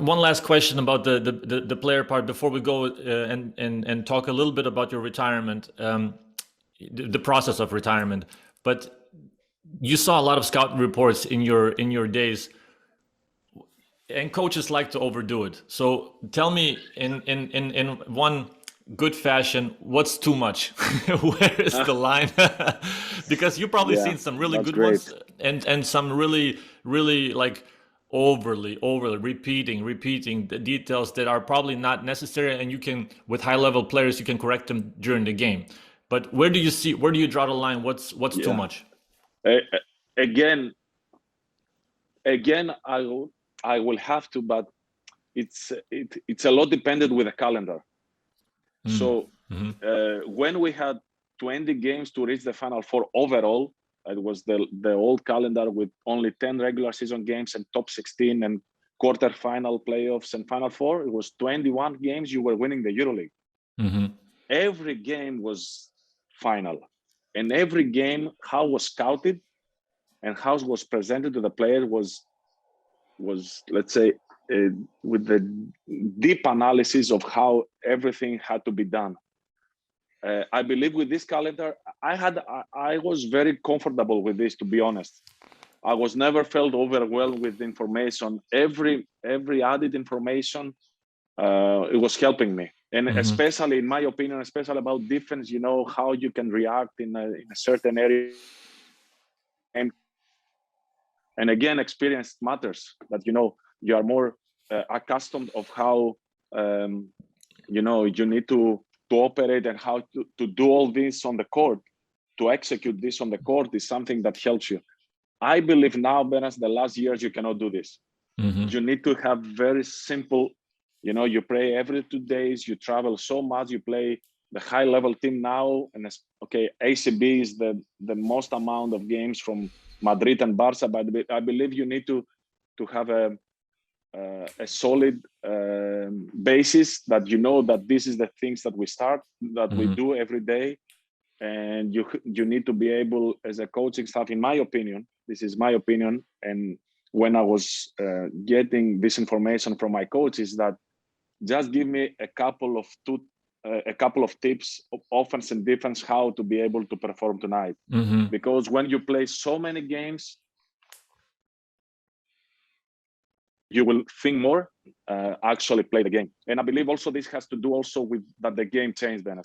one last question about the player part before we go and talk a little bit about your retirement, the process of retirement. But you saw a lot of scout reports in your days, and coaches like to overdo it. So tell me in one good fashion, what's too much? Where is the line? Because you've probably seen some really good great. ones and some really like overly repeating the details that are probably not necessary, and you can, with high level players, you can correct them during the game. But where do you draw the line? What's too much? Again, I will have to, but it's a lot dependent with the calendar. So when we had 20 games to reach the Final Four overall, it was the old calendar with only 10 regular season games and top 16 and quarterfinal playoffs and Final Four. It was 21 games. You were winning the EuroLeague. Every game was final, and every game, how was scouted and how was presented to the player was let's say with the deep analysis of how everything had to be done. I believe with this calendar, I was very comfortable with this, to be honest. I was never felt overwhelmed with information. Every added information, it was helping me. And especially, in my opinion, especially about defense, you know, how you can react in a certain area. And again, experience matters, that, you know, you are more accustomed of how, you know, you need to operate and how to do all this on the court, to execute this on the court is something that helps you. I believe now, Benas, the last years, you cannot do this. You need to have very simple, you know, you play every 2 days, you travel so much, you play the high level team now. And okay, ACB is the most amount of games from Madrid and Barca, but I believe you need to have a solid basis, that you know that this is the things that we start, that we do every day. And you need to be able, as a coaching staff, in my opinion, this is my opinion, and when I was getting this information from my coaches, that just give me a couple of tips of offense and defense, how to be able to perform tonight. Because when you play so many games, you will think more, actually play the game. And I believe also this has to do also with that the game changed then.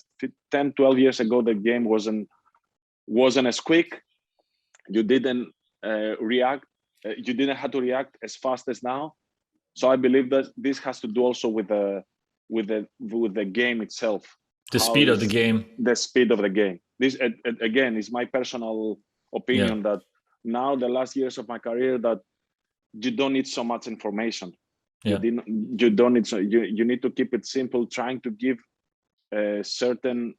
10, 12 years ago, the game wasn't as quick. You didn't react. You didn't have to react as fast as now. So I believe that this has to do also with the game itself. The speed of the game. The speed of the game. This again is my personal opinion, that now the last years of my career, that you don't need so much information. You don't need you need to keep it simple, trying to give certain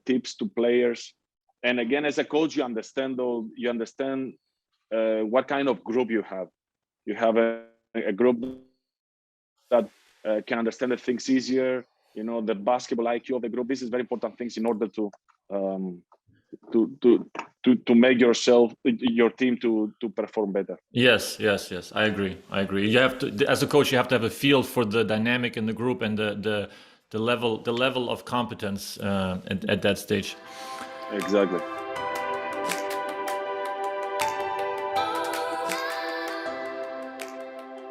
tips to players. And again, as a coach, you understand what kind of group you have. You have a group that can understand the things easier. You know, the basketball IQ of the group. This is very important things in order to make your team to perform better. Yes. I agree. You have to, as a coach, you have to have a feel for the dynamic in the group and the level of competence at that stage. Exactly.